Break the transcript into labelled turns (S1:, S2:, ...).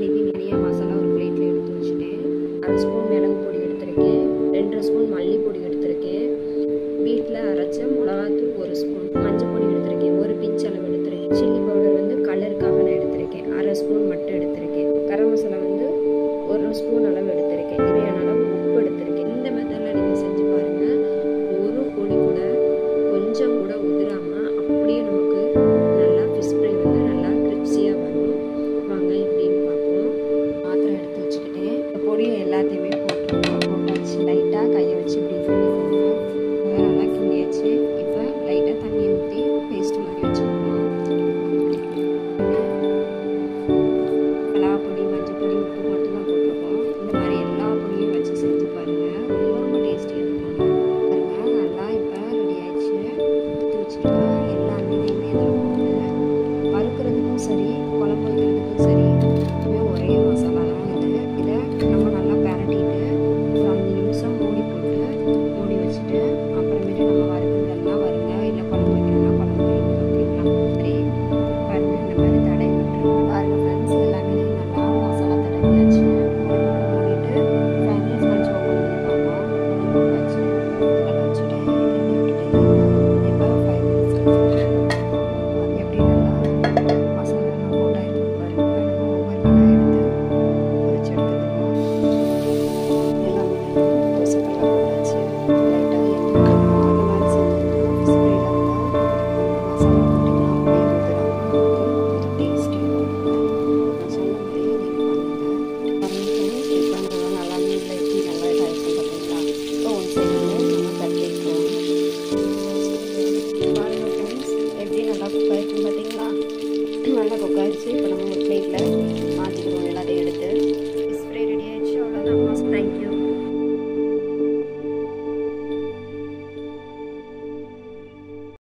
S1: கழுவி நிறைய மசாலா ஒரு பிளேட்டில் எடுத்து வச்சுட்டேன். 1/2 ஸ்பூன் மிளகு பொடி எடுத்திருக்கேன், 2 ஸ்பூன் மல்லி பொடி எடுத்திருக்கேன், வீட்டில் அரைச்ச மிளகாத்தூள் 1 ஸ்பூன், மஞ்சள் பொடி எடுத்திருக்கேன், ஒரு பிஞ்ச் அளவு எடுத்திருக்கேன், சில்லி பவுடர் வந்து கலருக்காக நான் எடுத்திருக்கேன் 1/2 ஸ்பூன் மட்டும் எடுத்திருக்கேன், கரம் மசாலா வந்து 1 ஸ்பூன் அளவு எடுத்திருக்கேன், தேவையான அளவு உப்பு எடுத்திருக்கேன். இந்த மெத்தடில் நீங்கள் செஞ்சு பாருங்கள். ஒரு பொடி கூட கொஞ்சம் கூட உதிராமல் அப்படியே நமக்கு நல்லா ஃபிஷ் ஃப்ரை வந்து நல்லா கிரிப்ஸியாக வரும். வாங்க எப்படின்னு பார்ப்போம். பாத்திரம் எடுத்து வச்சுக்கிட்டேன். இந்த பொடியை எல்லாத்தையுமே போட்டாச்சு. லைட்டாக கையை வச்சு இப்படி நல்லா கிண்டியாச்சு. இப்போ லைட்டாக தண்ணியை ஊற்றி பேஸ்ட் மாதிரி வச்சுக்கணும். மிளகாப்பொடி, மஞ்சள் பொடி, உப்பு மட்டும் தான் போட்டிருக்கோம். இந்த மாதிரி எல்லா பொடியும் வச்சு செஞ்சு பாருங்கள். ரொம்ப ரொம்ப டேஸ்டியாக இருக்கும். பாருங்கள் நல்லா இப்போ ரெடி ஆயிடுச்சு. எடுத்து வச்சுட்டா எல்லா மீனையுமே இதில் போட்டு வறுக்கிறதுக்கும் சரி குழம்பு வைக்கிறதுக்கும் சரி ஒரே மசாலா தான் இது. இதை நம்ம நல்லா பரட்டிட்டு ஒரு 5 நிமிஷம் மூடி போட்டு மூடி வச்சுட்டு அப்புறமேட்டு நம்ம வறுக்கிறதெல்லாம் வருங்க. இல்லை குழம்பு வைக்கிறதுனா குழம்பு வைக்கலாம். சரி பாருங்கள் இந்த மாதிரி தடவி விட்டுருங்க. பாருங்கள் ஃப்ரெண்ட்ஸ் எல்லாமே நல்லா மசாலா தடவியாச்சு. மூடிட்டு 5 மினிட்ஸ் கழிச்சு ஓப்பன் பண்ணி பார்ப்போம். போட்டாச்சு இதில் வச்சுட்டேன். எண்ணெய் விட்டுட்டேன். இப்போ 5 மினிட்ஸ் எப்படி நல்லா மசாலாலாம் போட்டாயிருக்கும் பாருங்க. நம்ம ஒவ்வொரு மீனாக எடுத்து பொரிச்சு எடுத்துக்கணும். எல்லா மீனையும் தோசைக்கல்ல போட்டாச்சு. லைட்டாக எண்ணெய் விட்டுக்கணும். அந்த மாதிரி செஞ்சோம்னா ஃபிஷ் ஃப்ரையில் இருந்தால் மசாலா போட்டிங்கன்னா அப்படியே ஊற்றுறாங்க. நமக்கு டேஸ்டியாக இருக்கும். நான் சொன்ன மாதிரியே நீங்கள் பண்ணுங்கள். இப்போ நம்ம நல்லா மீனில் எப்படி நல்லா இதாக இருக்கும் பார்த்தீங்களா? இப்போ ஒன் சைடு நம்ம தட்டிக்கிறோம். பாருங்கள் ஃப்ரெண்ட்ஸ் எப்படி நல்லா குக் ஆகிருக்கும் பார்த்தீங்களா? நல்லா குக் ஆகிடுச்சு. இப்போ நம்ம ஒரு பிளேட்டில் மாற்றிக்கிறோம் எல்லாத்தையும் எடுத்து.